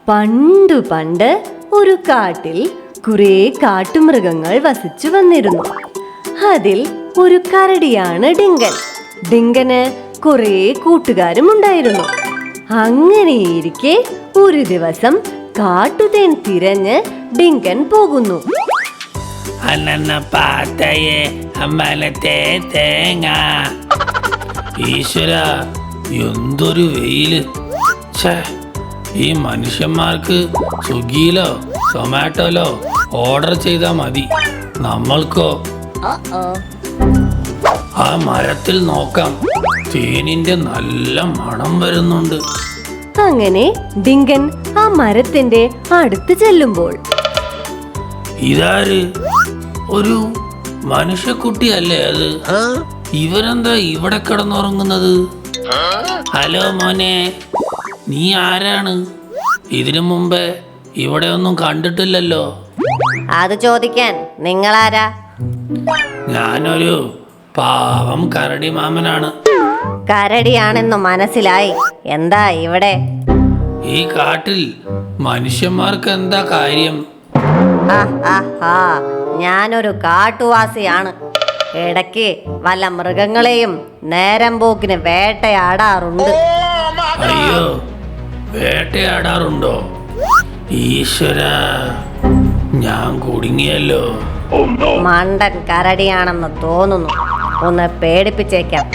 പണ്ടു പണ്ട് ഒരു കാട്ടിൽ കുറെ കാട്ടുമൃഗങ്ങൾ വസിച്ചു വന്നിരുന്നു. അതിൽ ഒരു കരടിയാണ് ഡിങ്കൻ. ഡിങ്കന് കുറെ കൂട്ടുകാരും ഉണ്ടായിരുന്നു. അങ്ങനെയിരിക്കെ ഒരു ദിവസം കാട്ടുതേൻ തിരഞ്ഞ് ഡിങ്കൻ പോകുന്നു. ഈശ്വര, എന്തൊരു വെയില്! ഈ മനുഷ്യന്മാർക്ക് സ്വിഗ്ഗിയിലോ സൊമാറ്റോയിലോ ഓർഡർ ചെയ്താൽ മതി. നമ്മൾക്കോ ആ മരത്തിൽ നോക്കാം, തേനിന്റെ നല്ല മണം വരുന്നുണ്ട്. അങ്ങനെ ഡിങ്കൻ ആ മരത്തിന്റെ അടുത്ത് ചെല്ലുമ്പോൾ ഇതാര്? ഒരു മനുഷ്യക്കുട്ടിയല്ലേ അത്? ഇവരെന്താ ഇവിടെ കിടന്നുറങ്ങുന്നത്? ഹലോ മോനെ, നീ ആരാണ്? ഇതിനു മുമ്പേ ഇവിടെ ഒന്നും കണ്ടിട്ടില്ലല്ലോ. അത് ചോദിക്കാൻ നിങ്ങളാരാ? ഞാനൊരു പാവം കരടി മാമനാണ്. കരടിയാണെന്ന് മനസ്സിലായി. എന്താ ഇവിടെ? ഈ കാട്ടിൽ മനുഷ്യന്മാർക്ക് എന്താ കാര്യം? ഞാനൊരു കാട്ടുവാസിയാണ്. ഇടയ്ക്ക് വല്ല മൃഗങ്ങളെയും നേരം പോക്കിന് വേട്ടയാടാറുണ്ട്. അയ്യോ, വേട്ടയാടാറുണ്ടോ? ഈശ്വര, ഞാൻ കുടുങ്ങിയല്ലോ. മണ്ടൻ കരടിയാണെന്ന് തോന്നുന്നു. ഒന്ന് പേടിപ്പിച്ചേക്കാം.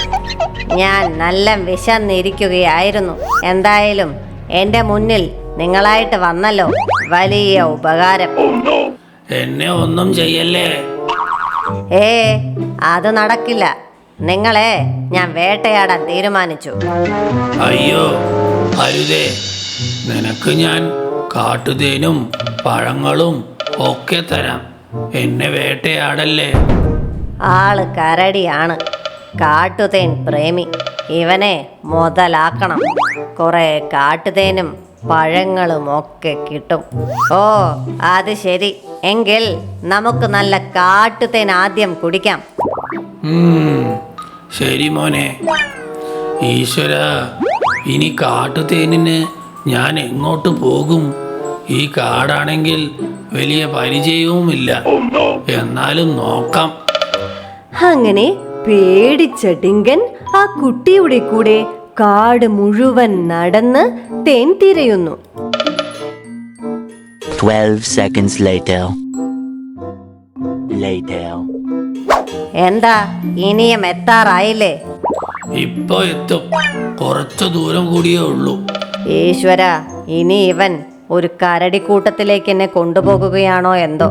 ഞാൻ നല്ല വിശന്നിരിക്കുകയായിരുന്നു. എന്തായാലും എന്റെ മുന്നിൽ നിങ്ങളായിട്ട് വന്നല്ലോ, വലിയ ഉപകാരം. എന്നെ ഒന്നും ചെയ്യല്ലേ. അത് നടക്കില്ല. നിങ്ങളെ ഞാൻ വേട്ടയാടാൻ തീരുമാനിച്ചു. അയ്യോ അരുതേ, നിനക്ക് ഞാൻ കാട്ടുതേനും പഴങ്ങളും ഒക്കെ തരാം. എന്നെ വേട്ടയാടല്ലേ. ആള് കരടിയാണ്, കാട്ടുതേൻ പ്രേമി. ഇവനെ മുതലാക്കണം. കുറെ കാട്ടുതേനും പഴങ്ങളും ഒക്കെ കിട്ടും. ഓ, അത് ശരി. എങ്കിൽ നമുക്ക് നല്ല കാട്ടുതേൻ ആദ്യം കുടിക്കാം. ശരി മോനെ. ഈശ്വര, ഇനി കാട്ടുതേനിന് ഞാൻ എങ്ങോട്ട് പോകും? ഈ കാടാണെങ്കിൽ വലിയ പരിചയവുമില്ല. എന്നാലും നോക്കാം. അങ്ങനെ പേടിച്ച ഡിങ്കൻ ആ കുട്ടിയുടെ കൂടെ കാട് മുഴുവൻ നടന്ന് തേൻ തിരയുന്നു. 12 seconds later. എന്താ, ഇനിയും എത്താറായില്ലേ? ഇപ്പൊ എത്തും. കുറച്ചു ദൂരം കൂടിയേ ഉള്ളൂ. ഈശ്വര, ഇനി ഇവൻ ഒരു കരടിക്കൂട്ടത്തിലേക്ക് എന്നെ കൊണ്ടുപോകുകയാണോ എന്തോ.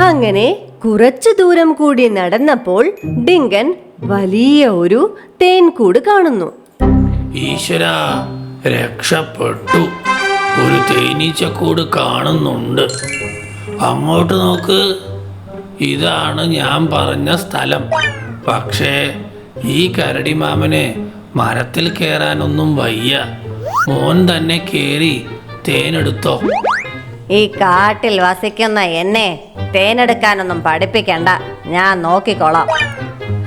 അങ്ങനെ കുറച്ചു ദൂരം കൂടി നടന്നപ്പോൾ ഡിങ്കൻ വലിയ ഒരു തേൻകൂട് കാണുന്നു. ഈശ്വര, രക്ഷപ്പെട്ടു. ഒരു തേനീച്ചക്കൂട് കാണുന്നുണ്ട്. അങ്ങോട്ട് നോക്ക്. ഇതാണ് ഞാൻ പറഞ്ഞ സ്ഥലം. പക്ഷേ ഈ കരടി മാമന് മരത്തിൽ കയറാനൊന്നും വയ്യ. മോൻ തന്നെ കേറി തേനെടുത്തോ. ഈ കാട്ടിൽ വസിക്കുന്ന എന്നെ തേനെടുക്കാനൊന്നും പഠിപ്പിക്കണ്ട, ഞാൻ നോക്കിക്കോളാം.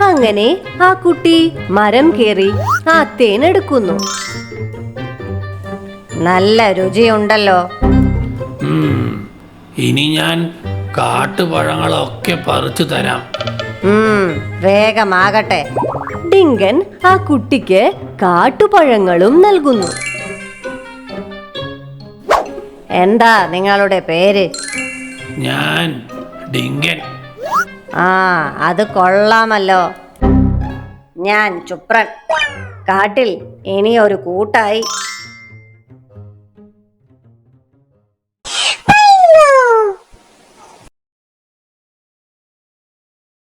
അങ്ങനെ ആ കുട്ടി മരം കയറി ആ തേനെടുക്കുന്നു. നല്ല രുചിയുണ്ടല്ലോ. ഇനി ഞാൻ കാട്ടുപഴങ്ങളൊക്കെ പറിച്ചു തരാം. വേഗമാകട്ടെ. ഡിങ്കൻ ആ കുട്ടിക്ക് കാട്ടുപഴങ്ങളും നൽകുന്നു. എന്താ നിങ്ങളുടെ പേര്? ഞാൻ ഡിങ്കൻ. അത് കൊള്ളാമല്ലോ. ഞാൻ ചുപ്രൻ. കാട്ടിൽ ഇനി ഒരു കൂട്ടായി.